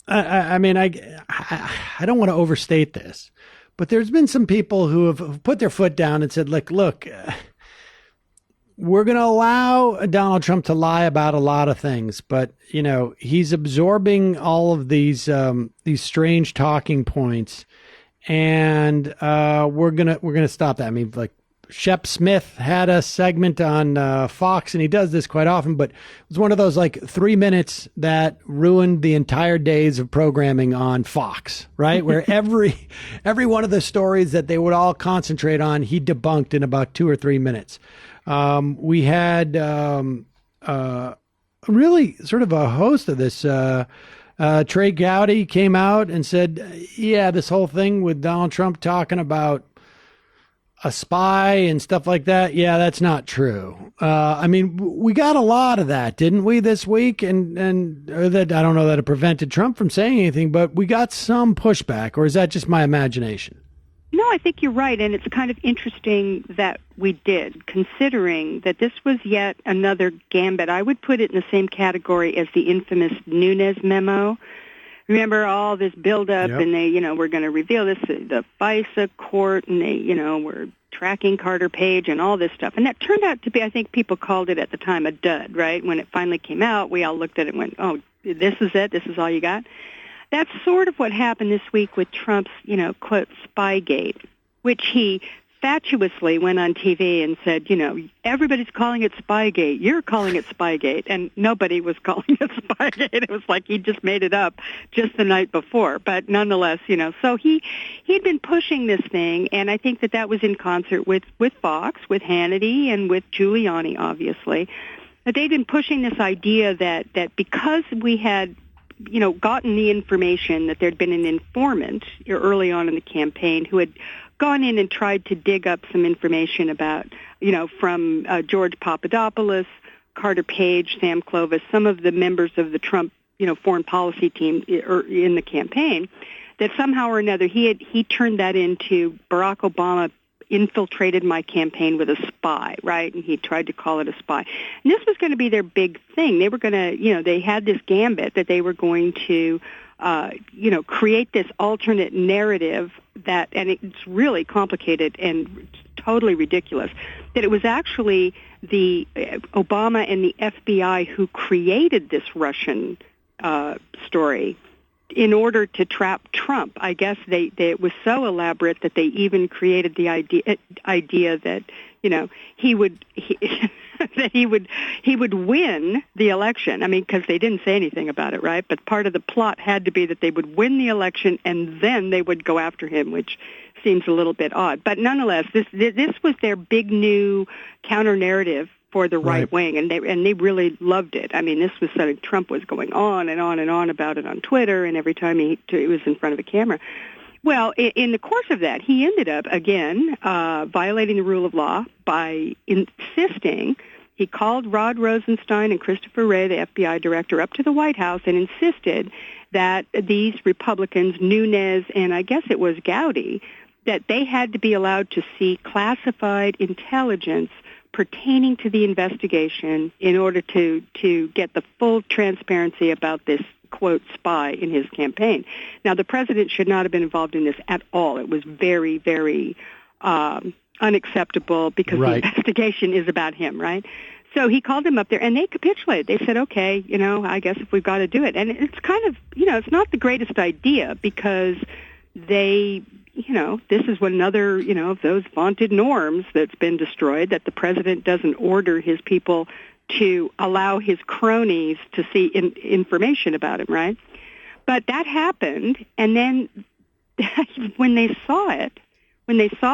I mean, I don't want to overstate this, but there's been some people who have put their foot down and said, look, we're going to allow Donald Trump to lie about a lot of things, but he's absorbing all of these strange talking points, and we're gonna stop that. I mean, like Shep Smith had a segment on Fox, and he does this quite often, but it was one of those like 3 minutes that ruined the entire days of programming on Fox, right? Where every one of the stories that they would all concentrate on, he debunked in about 2 or 3 minutes. We had really sort of a host of this. Trey Gowdy came out and said, yeah, this whole thing with Donald Trump talking about a spy and stuff like that. Yeah, that's not true. I mean, we got a lot of that, didn't we, this week? And that I don't know that it prevented Trump from saying anything, but we got some pushback, or is that just my imagination? No, I think you're right, and it's kind of interesting that we did, considering that this was yet another gambit. I would put it in the same category as the infamous Nunes memo. Remember all this buildup, Yep. and they, we're going to reveal this to the FISA court, and they, were tracking Carter Page and all this stuff. And that turned out to be, I think people called it at the time a dud, right? When it finally came out, we all looked at it and went, oh, this is it? This is all you got? That's sort of what happened this week with Trump's, quote, Spygate, which he fatuously went on TV and said, everybody's calling it Spygate. You're calling it Spygate. And nobody was calling it Spygate. It was like he just made it up just the night before. But nonetheless, so he'd been pushing this thing, and I think that was in concert with Fox, with Hannity, and with Giuliani, obviously. That they'd been pushing this idea that because we had gotten the information that there'd been an informant early on in the campaign who had gone in and tried to dig up some information about, from George Papadopoulos, Carter Page, Sam Clovis, some of the members of the Trump, foreign policy team in the campaign, that somehow or another he turned that into Barack Obama infiltrated my campaign with a spy, right? And he tried to call it a spy. And this was going to be their big thing. They were going to, they had this gambit that they were going to, create this alternate narrative and it's really complicated and totally ridiculous, that it was actually the Obama and the FBI who created this Russian story in order to trap Trump. I guess it was so elaborate that they even created the idea that that he would win the election. I mean, because they didn't say anything about it, right? But part of the plot had to be that they would win the election and then they would go after him, which seems a little bit odd. But nonetheless, this was their big new counter narrative for the right wing, and they really loved it. I mean, this was something Trump was going on and on and on about it on Twitter, and every time he was in front of a camera. Well, in the course of that, he ended up, again, violating the rule of law by insisting. He called Rod Rosenstein and Christopher Wray, the FBI director, up to the White House and insisted that these Republicans, Nunes and I guess it was Gowdy, that they had to be allowed to see classified intelligence pertaining to the investigation in order to get the full transparency about this, quote, spy in his campaign. Now, the president should not have been involved in this at all. It was very, very unacceptable because the investigation is about him, right? So he called them up there, and they capitulated. They said, okay, I guess if we've got to do it. And it's kind of, it's not the greatest idea because they... this is another, of those vaunted norms that's been destroyed, that the president doesn't order his people to allow his cronies to see information about him, right? But that happened, and then when they saw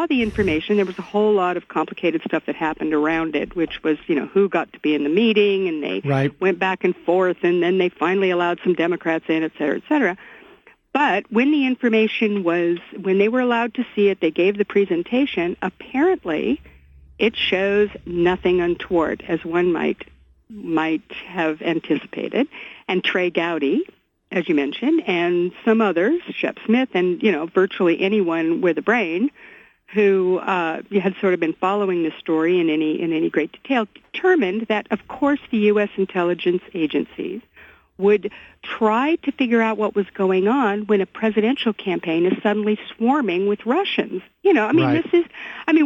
the information, there was a whole lot of complicated stuff that happened around it, which was, who got to be in the meeting, and they went back and forth, and then they finally allowed some Democrats in, et cetera, et cetera. But when when they were allowed to see it, they gave the presentation, apparently it shows nothing untoward, as one might have anticipated. And Trey Gowdy, as you mentioned, and some others, Shep Smith, and, virtually anyone with a brain who had sort of been following the story in any great detail, determined that, of course, the U.S. intelligence agencies would try to figure out what was going on when a presidential campaign is suddenly swarming with Russians. Right.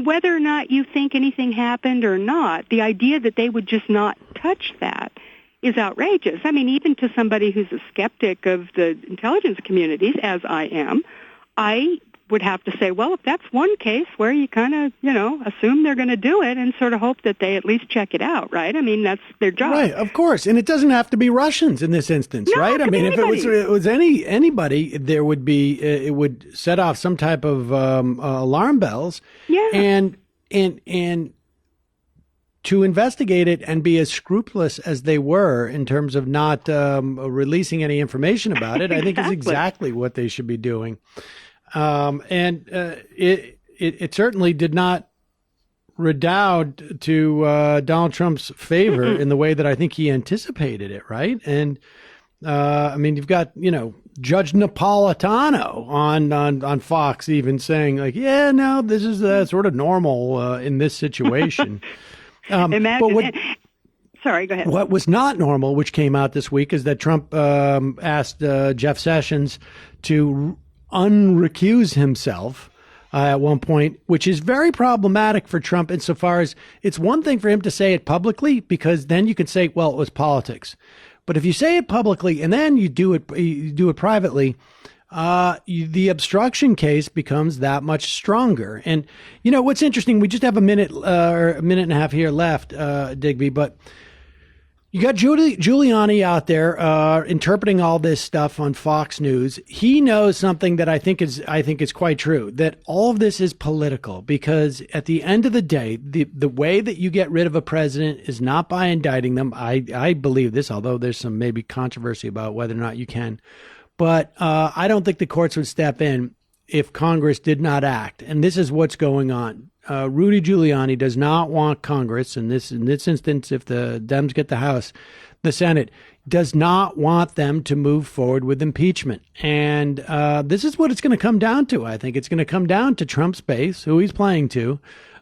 Whether or not you think anything happened or not, the idea that they would just not touch that is outrageous. Even to somebody who's a skeptic of the intelligence communities, as I am, I would have to say, well, if that's one case where you kind of, assume they're going to do it and sort of hope that they at least check it out, right? That's their job. Right, of course. And it doesn't have to be Russians in this instance, No, right? If it was anybody, there would be, it would set off some type of alarm bells. Yeah. And to investigate it and be as scrupulous as they were in terms of not releasing any information about it, I think is exactly what they should be doing. It certainly did not redound to Donald Trump's favor in the way that I think he anticipated it, right? And you've got Judge Napolitano on Fox even saying like, yeah, no, this is sort of normal in this situation. Imagine. Sorry, go ahead. What was not normal, which came out this week, is that Trump asked Jeff Sessions to unrecuse himself at one point, which is very problematic for Trump insofar as it's one thing for him to say it publicly, because then you can say, well, it was politics. But if you say it publicly and then you do it privately, the obstruction case becomes that much stronger. And what's interesting, we just have a minute or a minute and a half here left, Digby, but you got Giuliani out there interpreting all this stuff on Fox News. He knows something that I think is quite true, that all of this is political, because at the end of the day, the way that you get rid of a president is not by indicting them. I believe this, although there's some maybe controversy about whether or not you can. But I don't think the courts would step in if Congress did not act. And this is what's going on. Rudy Giuliani does not want Congress, in this instance, if the Dems get the House, the Senate, does not want them to move forward with impeachment. And this is what it's going to come down to. I think it's going to come down to Trump's base, who he's playing to,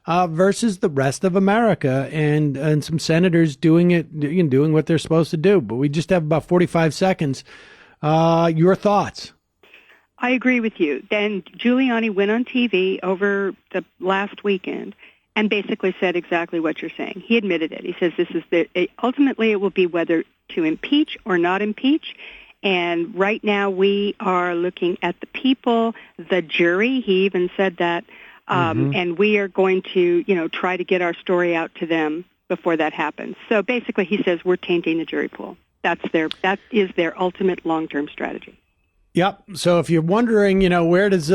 versus the rest of America, and some senators doing what they're supposed to do. But we just have about 45 seconds. Your thoughts? I agree with you. Then Giuliani went on TV over the last weekend and basically said exactly what you're saying. He admitted it. He says ultimately it will be whether to impeach or not impeach. And right now we are looking at the people, the jury. He even said that. And we are going to, try to get our story out to them before that happens. So basically he says we're tainting the jury pool. That is their ultimate long-term strategy. Yep. So if you're wondering, where does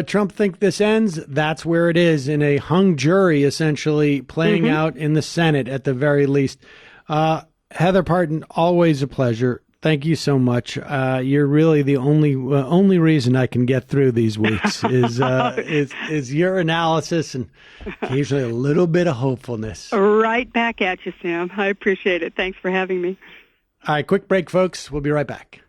Trump think this ends? That's where it is, in a hung jury, essentially playing out in the Senate at the very least. Heather Parton, always a pleasure. Thank you so much. You're really the only reason I can get through these weeks is your analysis and occasionally a little bit of hopefulness. Right back at you, Sam. I appreciate it. Thanks for having me. All right, quick break, folks. We'll be right back.